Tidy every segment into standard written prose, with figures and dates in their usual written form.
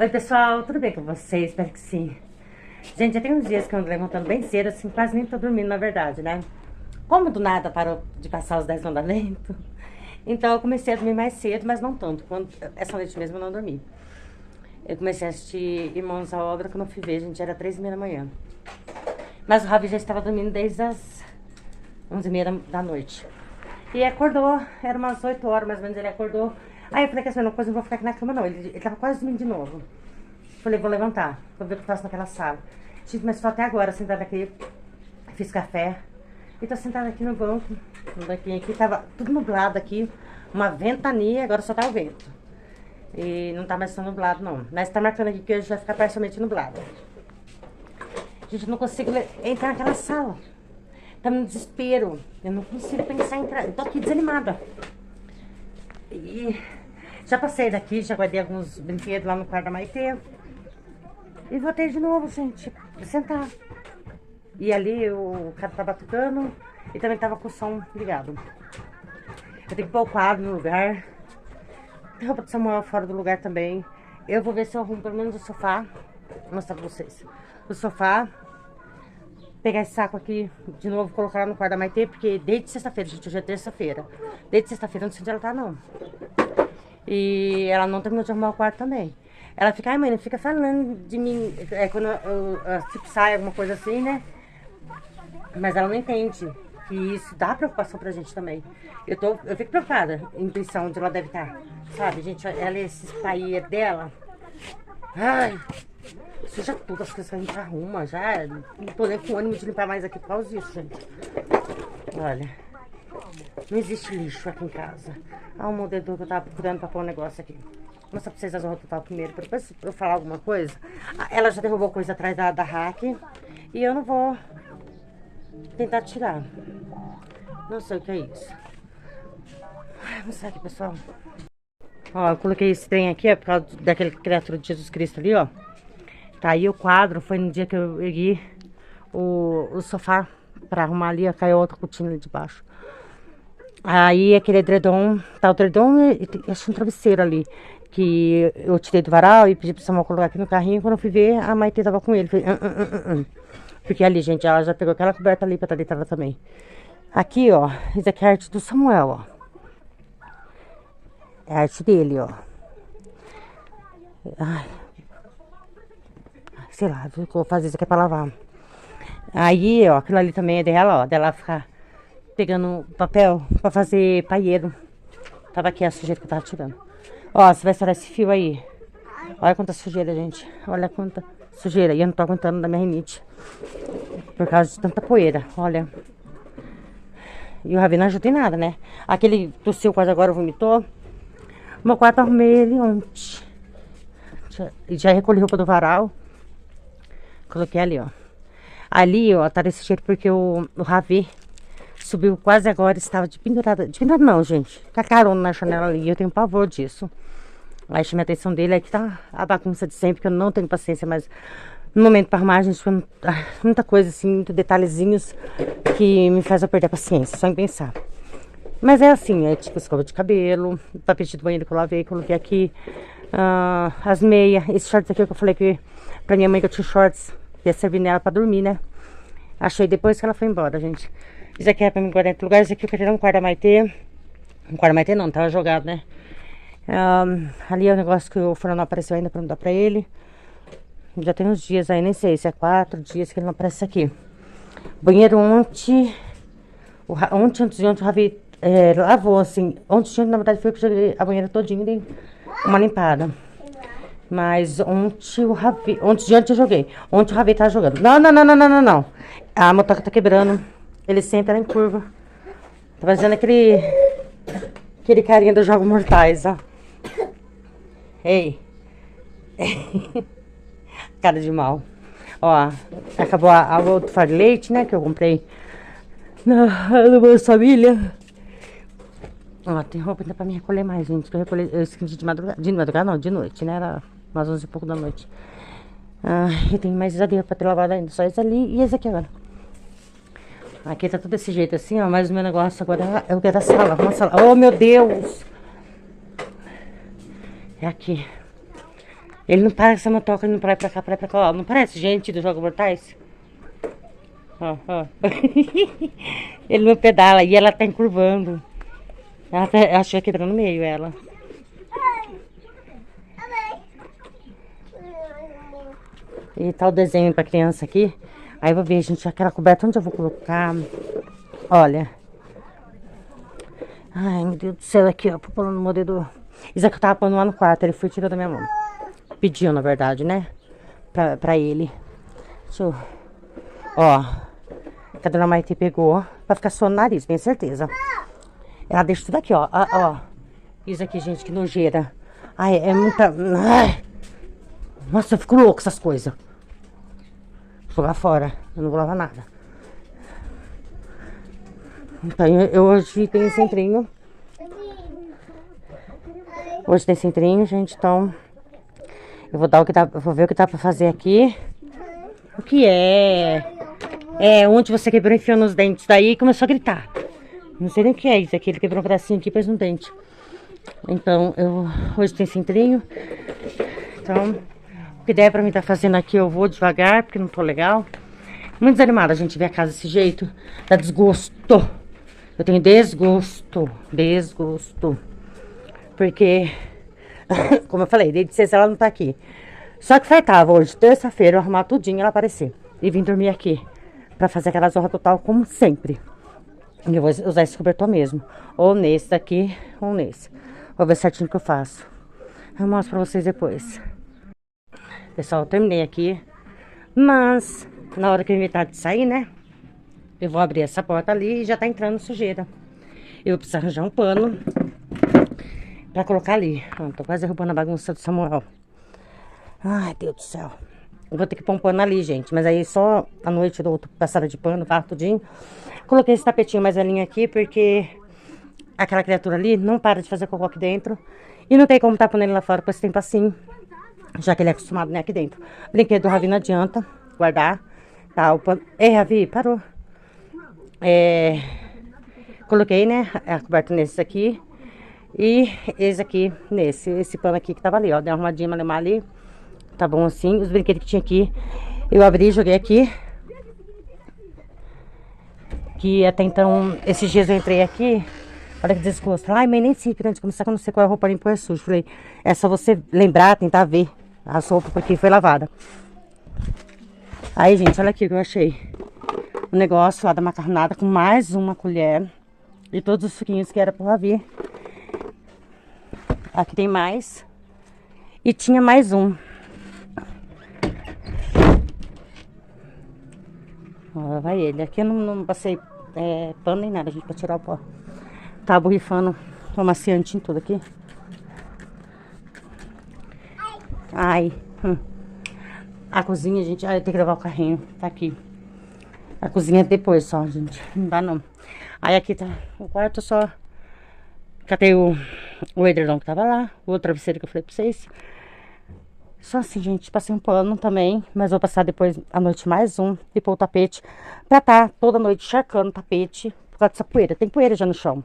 Oi pessoal, tudo bem com vocês? Espero que sim. Gente, já tem uns dias que eu ando levantando bem cedo, assim, quase nem tô dormindo na verdade, né? Como do nada parou de passar os 10 mandamentos, então eu comecei a dormir mais cedo, mas não tanto. Essa noite mesmo eu não dormi. Eu comecei a assistir Irmãos à Obra, quando eu fui ver, gente, era 3h30 da manhã. Mas o Ravi já estava dormindo desde as 11h30 da noite. E acordou, era umas 8 horas mais ou menos, ele acordou. Aí eu falei que assim, não, não vou ficar aqui na cama não, ele tava quase dormindo de novo. Falei, vou levantar, vou ver o que eu faço naquela sala. Gente, mas tô até agora sentada aqui, fiz café. E tô sentada aqui no banco, no banquinho aqui, tava tudo nublado aqui, uma ventania, agora só tá o vento. E não tá mais tão nublado não, mas tá marcando aqui que hoje vai ficar parcialmente nublado. Gente, eu não consigo entrar naquela sala. Tá no desespero, eu não consigo pensar em entrar, eu tô aqui desanimada. E já passei daqui, já guardei alguns brinquedos lá no quarto da Maitê. E voltei de novo, gente, pra sentar. E ali o cara tava tocando e também tava com o som ligado. Eu tenho que pôr o quadro no lugar. Tem roupa de Samuel fora do lugar também. Eu vou ver se eu arrumo pelo menos o sofá. Vou mostrar pra vocês. O sofá. Pegar esse saco aqui de novo, colocar lá no quarto da Maitê, porque desde sexta-feira, gente, hoje é terça-feira. Desde sexta-feira eu não sei onde ela tá, não. E ela não terminou de arrumar o quarto também. Ela fica, ai mãe, não fica falando de mim, quando eu tipo, sai alguma coisa assim, né? Mas ela não entende que isso dá preocupação pra gente também. Eu fico preocupada, a intuição onde ela deve estar. Sabe, gente, ela e esses paiês dela. Ai, suja tudo, as coisas que a gente arruma já. Não tô nem com ânimo de limpar mais aqui por causa disso, gente. Olha, não existe lixo aqui em casa. Ah, o moedor que eu tava procurando pra pôr um negócio aqui. Vou mostrar pra vocês as roupas total primeiro, pra depois eu falar alguma coisa. Ela já derrubou coisa atrás da rack e eu não vou tentar tirar. Não sei o que é isso. Vamos mostrar aqui, pessoal. Ó, eu coloquei esse trem aqui, ó, por causa daquele criatura de Jesus Cristo ali, ó. Tá aí o quadro, foi no dia que eu ergui o sofá pra arrumar ali, ó, caiu outra cortina ali de baixo. Aí aquele edredom, tá o edredom e acho um travesseiro ali, que eu tirei do varal e pedi pro Samuel colocar aqui no carrinho. Quando eu fui ver, a Maitê tava com ele. Falei, Porque ali, gente, ela já pegou aquela coberta ali pra estar deitada também. Aqui, ó, isso aqui é a arte do Samuel, ó. É a arte dele, ó. Ai. Sei lá, vou fazer isso aqui pra lavar. Aí, ó, aquilo ali também é dela, ó. Dela ficar pegando papel pra fazer paieiro. Tava aqui a sujeira que eu tava tirando. Ó, você vai estourar esse fio aí. Olha quanta sujeira, gente. Olha quanta sujeira. E eu não tô aguentando da minha rinite. Por causa de tanta poeira, olha. E o Ravi não ajuda em nada, né? Aquele tossiu quase agora, vomitou. Meu quarto eu arrumei ele ontem. Já recolhi roupa do varal. Coloquei ali, ó. Ali, ó, tá desse jeito porque o Ravi subiu quase agora, estava de pendurada. De pendurada não, gente. Com a carona na janela ali, eu tenho pavor disso. Aí chamei a atenção dele, aqui tá a bagunça de sempre, que eu não tenho paciência, mas no momento pra arrumar, gente, foi muita coisa assim, muitos detalhezinhos que me faz eu perder a paciência, só em pensar. Mas é assim, é tipo escova de cabelo, tapete do banheiro que eu lavei, coloquei aqui, as meias, esses shorts aqui que eu falei que pra minha mãe que eu tinha shorts, ia servir nela pra dormir, né? Achei depois que ela foi embora, gente. Isso aqui é pra me guardar em outro lugar, isso aqui eu queria dar um quarto da Maitê. Um quarto da Maitê não, tava jogado, né? Ali é o negócio que o forno não apareceu ainda pra me dar pra ele. Já tem uns dias aí, nem sei se é 4 dias que ele não aparece aqui. Banheiro ontem, antes de ontem o Ravi lavou assim. Ontem, na verdade, foi que eu joguei a banheira todinha e dei uma limpada. Mas ontem o Ravi, ontem de ontem eu joguei. Ontem o Ravi tava jogando. Não. A motoca tá quebrando. Ele senta lá em curva. Tá fazendo aquele carinha dos Jogos Mortais, ó. Ei. Cara de mal. Ó, acabou a outra de leite, né? Que eu comprei no Bolsa Família. Ó, tem roupa ainda pra me recolher mais, gente. Que eu esqueci de madrugada. De madrugada não, de noite, né? Era umas 11 e pouco da noite. E tem mais ali pra ter lavado ainda. Só esse ali e esse aqui agora. Aqui tá tudo desse jeito assim, ó. Mas o meu negócio agora é o que é da sala. Uma sala. Oh, meu Deus! É aqui. Ele não para com essa motoca, ele não para pra cá, ó. Não parece gente dos Jogos Mortais? Ó, ó. Ele não pedala e ela tá encurvando. Ela tá, acho que vai quebrar no meio, ela. E tá o desenho pra criança aqui. Aí eu vou ver, gente, aquela coberta onde eu vou colocar. Olha. Ai, meu Deus do céu, aqui, ó. Pulando no modelo. Isso aqui eu tava pondo lá no quarto, ele foi tirando da minha mão. Pediu, na verdade, né? Pra ele. Deixa eu... Ó. Que a dona Maite pegou pra ficar suando o nariz, tenho certeza. Ela deixa tudo aqui, ó. Ó. Isso aqui, gente, que nojeira. Ai, é muita... Ai. Nossa, eu fico louco com essas coisas. Vou jogar fora. Eu não vou lavar nada. Então, eu hoje tenho centrinho. Hoje tem centrinho, gente, então... Eu vou dar o que dá, vou ver o que dá pra fazer aqui. O que é? É, onde você quebrou, enfiou nos dentes. Daí começou a gritar. Não sei nem o que é isso aqui. Ele quebrou um pedacinho aqui e pôs no dente. Então, hoje tem centrinho. Então, o que der pra mim tá fazendo aqui, eu vou devagar, porque não tô legal. Muito desanimada a gente ver a casa desse jeito. Dá desgosto. Eu tenho desgosto. Desgosto. Porque... Como eu falei, desde sexta ela não tá aqui. Só que faltava hoje, terça-feira, eu arrumar tudinho e ela aparecer. E vim dormir aqui. Pra fazer aquela zorra total, como sempre. E eu vou usar esse cobertor mesmo. Ou nesse daqui, ou nesse. Vou ver certinho o que eu faço. Eu mostro pra vocês depois. Pessoal, eu terminei aqui. Mas, na hora que eu inventar de sair, né? Eu vou abrir essa porta ali e já tá entrando sujeira. Eu vou precisar arranjar um pano pra colocar ali. Ó, tô quase derrubando a bagunça do Samuel. Ai, Deus do céu. Eu vou ter que pôr um pano ali, gente. Mas aí só à noite eu dou outra passada de pano, varro tudinho. Coloquei esse tapetinho mais velhinho aqui porque aquela criatura ali não para de fazer cocô aqui dentro. E não tem como tá pondo ele lá fora por esse tempo assim. Já que ele é acostumado, né, aqui dentro. Brinquedo do Ravi não adianta guardar. Tá, o pano... Ei, Ravi, parou. Coloquei, né, a coberta nesse aqui. E esse aqui, nesse. Esse pano aqui que tava ali, ó. Dei uma arrumadinha malemar ali. Tá bom assim. Os brinquedos que tinha aqui, eu abri e joguei aqui. Que até então, esses dias eu entrei aqui. Olha que desgosto. Ai, mãe, nem sempre antes de começar, que eu não sei qual é a roupa limpa ou é suja. Falei, é só você lembrar, tentar ver a roupa porque foi lavada. Aí, gente, olha aqui o que eu achei. O negócio lá da macarronada com mais uma colher. E todos os suquinhos que era pro Ravi. Aqui tem mais. E tinha mais um. Ó, vai ele. Aqui eu não passei pano nem nada, gente, pra tirar o pó. Tá borrifando o amaciante em tudo aqui. Ai. A cozinha, gente. Ai, eu tenho que levar o carrinho. Tá aqui. A cozinha é depois só, gente. Não dá não. Aí aqui tá o quarto só. Catei o edredom que tava lá. O outro travesseiro que eu falei pra vocês. Só assim, gente. Passei um pano também. Mas vou passar depois à noite mais um. E pôr o tapete. Pra tá toda noite encharcando o tapete. Por causa dessa poeira. Tem poeira já no chão.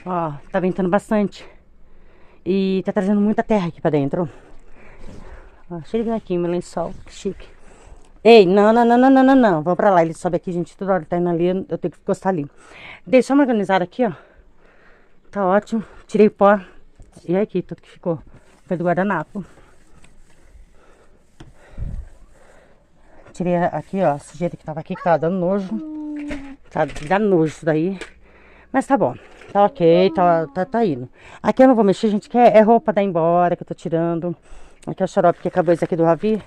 Ó, tá ventando bastante. E tá trazendo muita terra aqui pra dentro. Ó, cheio de aqui, meu lençol. Que chique. Ei, não. Vamos pra lá. Ele sobe aqui, gente. Toda hora tá indo ali. Eu tenho que encostar ali. Deixa eu me organizar aqui, ó. Tá ótimo. Tirei o pó. E aqui, tudo que ficou. Foi do guardanapo. Tirei aqui, ó. A sujeira que tava aqui, que tava dando nojo. Tá dando nojo isso daí. Mas tá bom. Tá ok, tá indo. Aqui eu não vou mexer, gente, que é roupa da embora que eu tô tirando. Aqui é o xarope que acabou esse aqui do Ravi.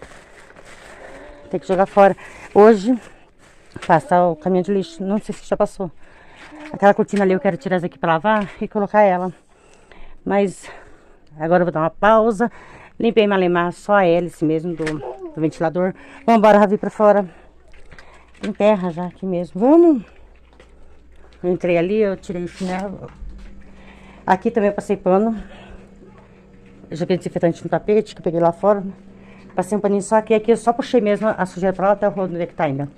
Tem que jogar fora. Hoje, passar o caminhão de lixo. Não sei se já passou. Aquela cortina ali eu quero tirar essa aqui pra lavar e colocar ela. Mas agora eu vou dar uma pausa. Limpei malemar só a hélice mesmo do ventilador. Vambora, Ravi, pra fora. Tem terra já aqui mesmo. Vamos. Eu entrei ali, eu tirei o chinelo. Aqui também eu passei pano. Eu joguei desinfetante no tapete, que eu peguei lá fora. Passei um paninho só aqui. Aqui eu só puxei mesmo a sujeira pra lá até o rodo onde é que tá ainda.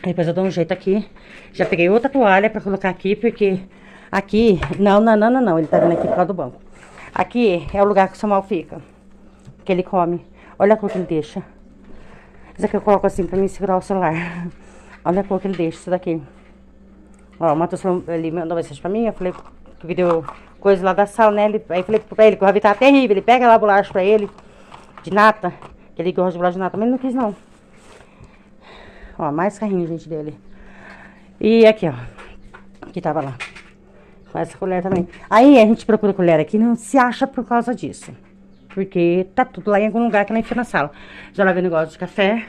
Aí depois eu dou um jeito aqui. Já peguei outra toalha pra colocar aqui, porque aqui... Não. Ele tá vindo aqui por causa do banco. Aqui é o lugar que o Samuel fica. que ele come. Olha a cor que ele deixa. Isso aqui eu coloco assim pra mim segurar o celular. Olha a cor que ele deixa, isso daqui. Ó, o Matheus ele mandou mensagem pra mim, eu falei que deu coisa lá da sala, né? Aí falei pra ele que o Ravi tá terrível, ele pega lá a bolacha pra ele, de nata, que ele gosta de bolacha de nata, mas ele não quis não. Ó, mais carrinho, gente, dele. E aqui, ó, que tava lá. Com essa colher também. Aí a gente procura colher aqui, não se acha por causa disso. Porque tá tudo lá em algum lugar que ela enfia na sala. Já lavei o negócio de café.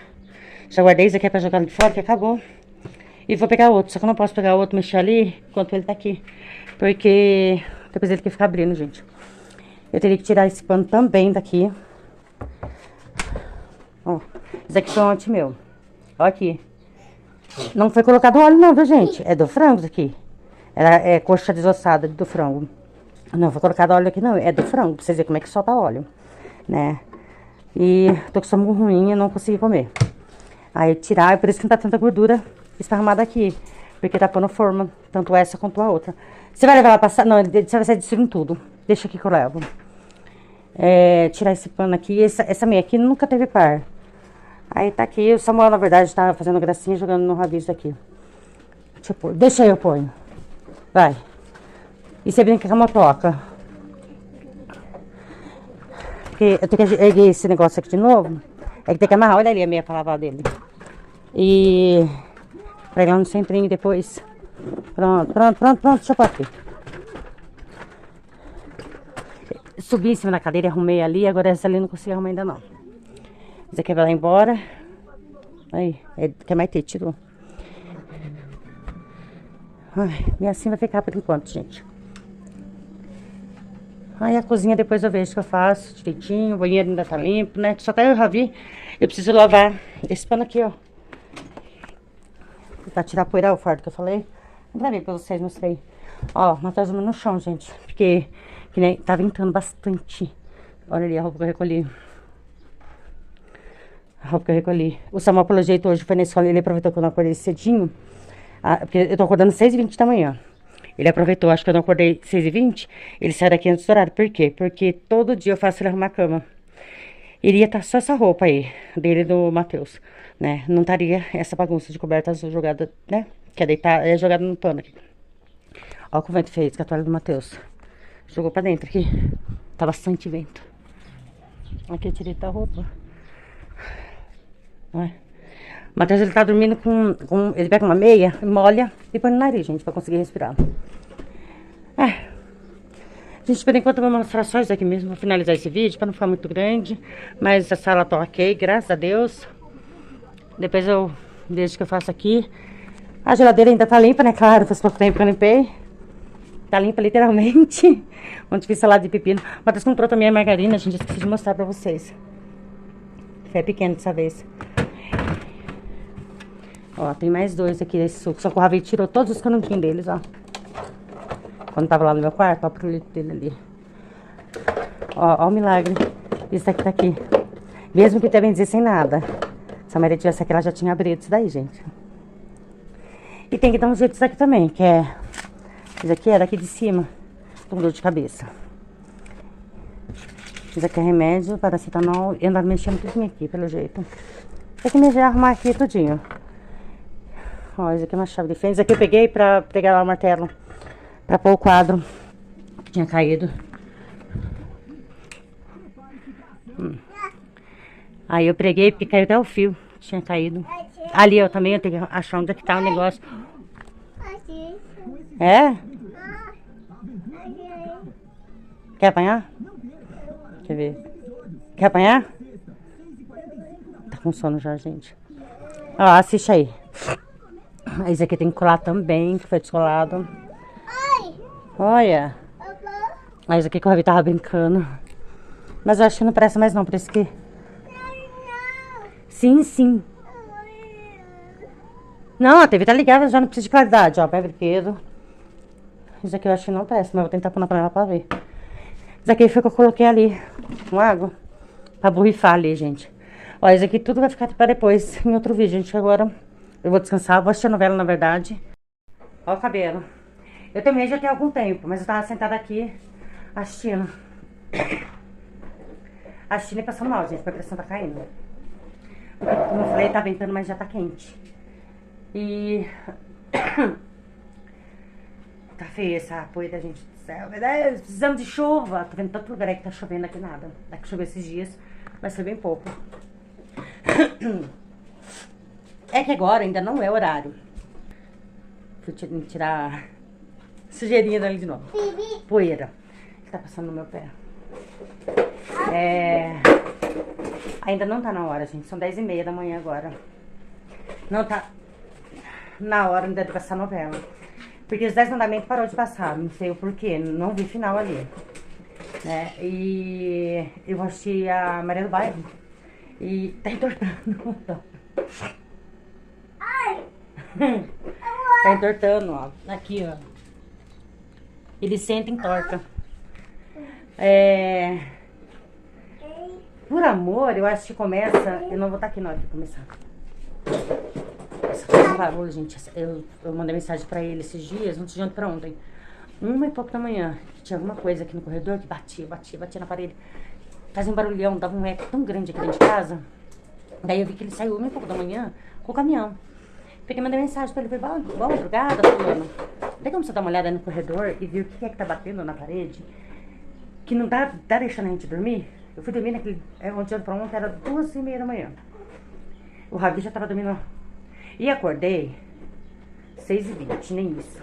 Já guardei isso aqui pra jogar ali fora, que acabou. E vou pegar outro. Só que eu não posso pegar outro, mexer ali, enquanto ele tá aqui. Porque depois ele quer ficar abrindo, gente. Eu teria que tirar esse pano também daqui. Ó, esse aqui foi ontem meu. Ó aqui. Não foi colocado óleo não, viu, gente? É do frango isso aqui. É coxa desossada do frango. Não foi colocado óleo aqui não, é do frango. Pra vocês verem como é que solta óleo, né? E tô com estômago ruim, eu não consegui comer. Aí tirar, é por isso que não tá tanta gordura esparramada aqui. Porque tá pondo forma, tanto essa quanto a outra. Você vai levar ela passar? Não, você vai sair destruindo tudo. Deixa aqui que eu levo. Tirar esse pano aqui. Essa meia aqui nunca teve par. Aí tá aqui. O Samuel, na verdade, tá fazendo gracinha jogando no rabicho aqui. Deixa eu pôr. Deixa aí, eu ponho. Vai. E você brinca com a motoca. Porque eu tenho que erguer esse negócio aqui de novo. É que tem que amarrar. Olha ali a meia pra lavar dele. E... pra ir lá no centrinho depois. Pronto. Deixa eu pôr aqui. Subi em cima da cadeira e arrumei ali. Agora essa ali eu não consigo arrumar ainda não. Essa aqui vai lá embora. Aí, quer mais ter, tirou. Ai, e assim vai ficar por enquanto, gente. Aí a cozinha depois eu vejo que eu faço direitinho. O banheiro ainda tá limpo, né? Só tá eu já vi. Eu preciso lavar esse pano aqui, ó. Pra tirar a poeira fora que eu falei. Não vai ver pra vocês, não sei. Ó, Matheus no chão, gente. Porque que nem, tá ventando bastante. Olha ali a roupa que eu recolhi. A roupa que eu recolhi. O Samuel, pelo jeito, hoje foi na escola. Ele aproveitou que eu não acordei cedinho. Porque eu tô acordando 6h20 da manhã. Ele aproveitou, acho que eu não acordei 6h20. Ele saiu daqui antes do horário. Por quê? Porque todo dia eu faço ele arrumar a cama. Iria estar só essa roupa aí, dele e do Matheus, né? Não estaria essa bagunça de coberta azul jogada, né? Que é deitar, é jogada no pano aqui. Ó o que o vento fez com a toalha do Matheus. Jogou pra dentro aqui. Tá bastante vento. Aqui eu tirei da roupa. Olha. O Matheus, ele tá dormindo com... Ele pega uma meia, molha e põe no nariz, gente, pra conseguir respirar. Gente, por enquanto eu vou mostrar só isso aqui mesmo. Vou finalizar esse vídeo pra não ficar muito grande. Mas a sala tá ok, graças a Deus. Depois eu vejo o que eu faço aqui. A geladeira ainda tá limpa, né? Claro, faz pouco tempo que eu limpei. Tá limpa, literalmente. Onde fiz salada de pepino. O Matheus comprou também a margarina, gente. Esqueci de mostrar pra vocês. Foi pequeno dessa vez. Ó, tem mais dois aqui desse suco. Só que o Ravi tirou todos os canudinhos deles, ó. Quando tava lá no meu quarto, ó, pro litro dele ali. Ó o milagre. Isso aqui tá aqui. Mesmo que também dizer sem nada. Se a Maria tivesse aqui, ela já tinha abrido isso daí, gente. E tem que dar um jeito disso aqui também, que é... Isso aqui é daqui de cima. Tô com dor de cabeça. Isso aqui é remédio, paracetamol. E andar mexendo tudinho aqui, pelo jeito. Tem que me arrumar aqui tudinho. Ó, isso aqui é uma chave de fenda. Isso aqui eu peguei pra pegar lá o martelo. Pra pôr o quadro que tinha caído. Aí eu preguei porque caiu até o fio. Tinha caído. Ali eu também, eu tenho que achar onde é que tá o negócio. É? Quer apanhar? Quer ver? Quer apanhar? Tá com sono já, gente. Ó, assiste aí. Esse aqui tem que colar também, que foi descolado. Olha. Esse aqui que o Ravi tava brincando. Mas eu acho que não presta mais não, por isso que... Sim. Não, a TV tá ligada, já não precisa de claridade, ó. Pé brinquedo. Isso aqui eu acho que não presta, mas eu vou tentar pôr na panela pra ver. Isso aqui foi que eu coloquei ali, com água. Pra borrifar ali, gente. Ó, isso aqui tudo vai ficar pra depois, em outro vídeo, gente. Agora eu vou descansar, vou assistir a novela, na verdade. Ó o cabelo. Eu terminei já tem algum tempo, mas eu tava sentada aqui, assistindo. A China passando mal, gente, porque a pressão tá caindo. Como eu falei, tá ventando, mas já tá quente. E... tá feia essa poeira, gente do céu. Meu Deus, precisamos de chuva. Tô vendo tanto lugar aí que tá chovendo, aqui nada. Aqui choveu esses dias, mas foi bem pouco. É que agora ainda não é horário. Fui tirar sujeirinha dali de novo. Poeira que tá passando no meu pé. Ainda não tá na hora, gente. São 10h30 da manhã agora. Não tá na hora ainda de passar a novela. Porque os 10 mandamentos parou de passar. Não sei o porquê. Não vi final ali. Né? E eu assisti a Maria do Bairro. E tá entortando. Tá entortando, ó. Aqui, ó. Ele senta e entorta. Por amor, eu acho que começa... Eu não vou estar aqui na hora de começar. Essa coisa é um barulho, gente. Eu mandei mensagem pra ele esses dias, antes de ontem pra ontem. 1h pouco da manhã. Que tinha alguma coisa aqui no corredor que batia na parede. Fazia um barulhão, dava um eco tão grande aqui dentro de casa. Daí eu vi que ele saiu 1h pouco da manhã com o caminhão. Peguei e mandei mensagem pra ele. Falei, boa madrugada, fulano. Daí começou a dar uma olhada no corredor e viu o que é que tá batendo na parede. Que não tá deixando a gente dormir. Eu fui dormir naquele... Ontem pra ontem era 2h30 da manhã. O Ravi já tava dormindo. E acordei 6h20, nem isso.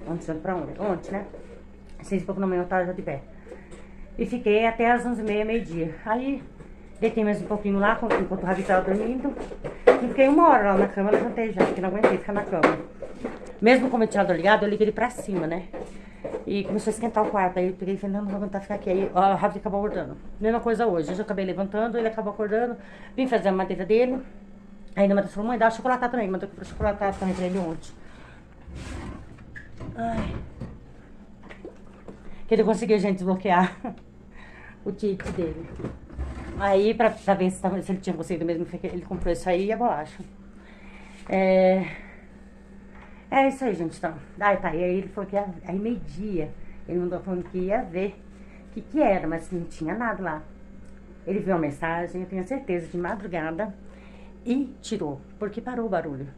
Ontem pra ontem. Ontem, né? 6 e pouco da manhã eu tava já de pé. E fiquei até as 11h30, meio-dia. Aí deitei mais um pouquinho lá, enquanto o Ravi tava dormindo. E fiquei 1 hora lá na cama, levantei já, porque não aguentei ficar na cama. Mesmo com o ventilador ligado, eu liguei ele pra cima, né? E começou a esquentar o quarto. Aí eu peguei e falei, não vou aguentar ficar aqui. Aí o Ravi acabou acordando. Mesma coisa hoje. Eu já acabei levantando, ele acabou acordando. Vim fazer a madeira dele. Aí a Matheus falou, mãe, dá chocolatado também. Mandou comprar chocolatado também pra ele ontem. Ai. Que ele conseguiu, gente, desbloquear o ticket dele. Aí, pra ver se ele tinha conseguido mesmo, ele comprou isso aí e a bolacha. É isso aí, gente, então. Tá. E aí ele falou que aí meio-dia, ele mandou falando que ia ver o que era, mas não tinha nada lá. Ele viu a mensagem, eu tenho certeza, de madrugada, e tirou, porque parou o barulho.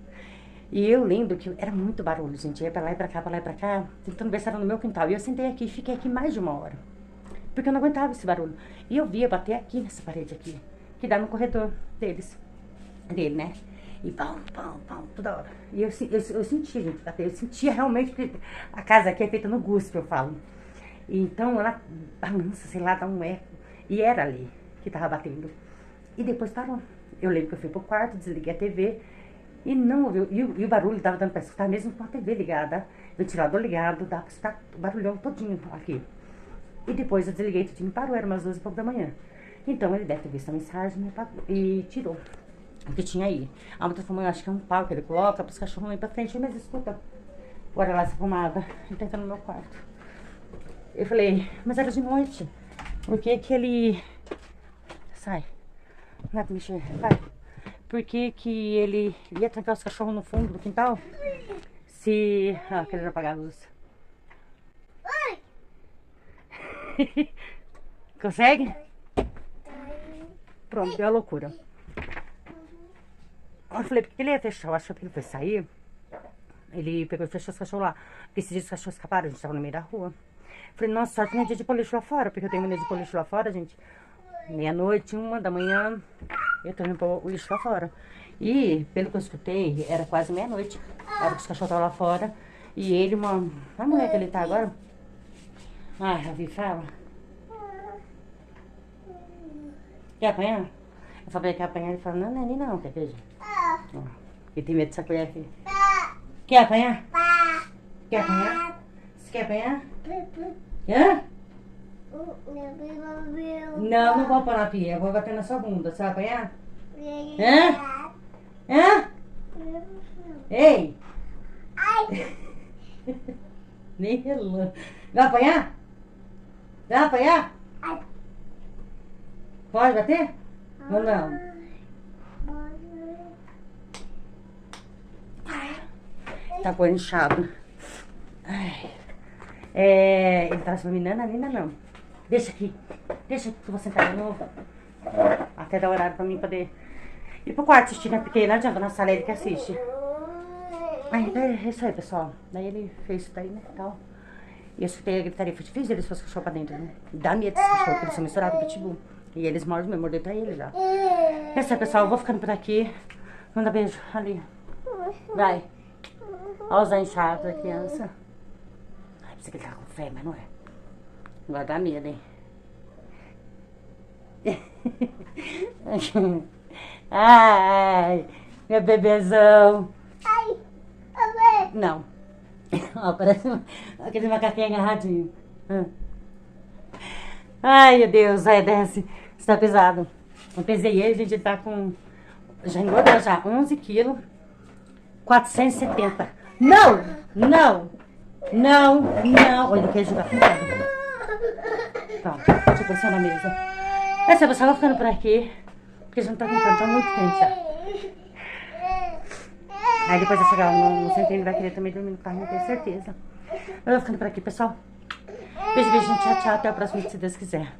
E eu lembro que era muito barulho, gente. Ia pra lá e pra cá, tentando ver se era no meu quintal. E eu sentei aqui e fiquei aqui mais de 1 hora. Porque eu não aguentava esse barulho. E eu via bater aqui nessa parede aqui, que dá no corredor dele, né? E pão, toda hora. E eu sentia, gente, bater. Eu sentia realmente que a casa aqui é feita no guspe, eu falo. E então ela balança, sei lá, dá um eco. E era ali que tava batendo. E depois parou. Eu lembro que eu fui pro quarto, desliguei a TV e não ouviu. E o barulho dava dando pra escutar mesmo com a TV ligada, ventilador ligado, dava pra escutar o barulhão todinho aqui. E depois eu desliguei tudinho e parou, era umas 2h pouco da manhã. Então ele deve ter visto a mensagem e tirou o que tinha aí. A outra falou, eu acho que é um pau que ele coloca para os cachorros não ir pra frente. Mas escuta, olha lá essa pomada, ele tá entrando no meu quarto. Eu falei, mas era de noite. Por que que ele... Sai. Não vai mexer, vai. Por que que ele ia trancar os cachorros no fundo do quintal? Se... Ah, querendo apagar a luz. Consegue? Pronto, deu a loucura. Eu falei, porque ele ia fechar? Eu acho que ele foi sair. Ele pegou e fechou os cachorros lá. Porque esses dias os cachorros escaparam, a gente tava no meio da rua. Eu falei, nossa, sorte não é dia de pôr lixo lá fora. Porque eu tenho mania de pôr lixo lá fora, gente. Meia-noite, 1 da manhã, eu tô indo pôr o lixo lá fora. E, pelo que eu escutei, era quase meia-noite. Era que os cachorros estavam lá fora. E ele, a mulher que ele tá agora. Ai, Ravi, fala. Quer apanhar? Eu falei que quer apanhar, ele fala, não, não é nem não, quer ver? Ele tem medo dessa colher aqui. Quer apanhar? Quer apanhar? Você quer apanhar? Hã? Não, não vou pôr na pia, eu vou bater na sua bunda. Você vai apanhar? Hã? Hã? Ei! Nem relou. Vai apanhar? Vai apanhar? Pode bater? Ou não? Tá com inchado. Ai. Ele tava assim, Nina, não. Deixa aqui. Deixa que eu vou sentar de novo. Até dar horário pra mim poder ir pro quarto assistir, né? Porque não adianta, na sala ele que assiste. Aí, é isso aí, pessoal. Daí ele fez isso daí, né, tal. E eu escutei a gritaria. Foi difícil eles fossem cachorro pra dentro, né? Dá medo desse cachorro, porque eles são misturados com pitbull. E eles mordem mesmo, mordeu pra ele já. É isso aí, pessoal. Eu vou ficando por aqui. Manda beijo ali. Vai. Olha os inchados da criança. Ai, pensei que ele tava com fé, mas não é. Agora dá medo, hein? Ai, meu bebezão. Ai, amém. Não. Ó, parece aquele macaquinho agarradinho. Ai, meu Deus. Vai, desce. Está pesado. Eu pesei ele, gente. Ele tá com... Já engordou já. 11 quilos. 470. Não! Não! Não! Não! Olha, ele quer jogar com tudo. Tá, deixa eu pensar na mesa. Essa pessoa vai ficando por aqui. Porque já não tá aguentando, tá muito quente já. Aí depois vai chegar no centro, ele vai querer também dormir no carro, não tenho certeza. Eu vou ficando por aqui, pessoal. Beijo, beijo, tchau, tchau. Até o próximo vídeo, se Deus quiser.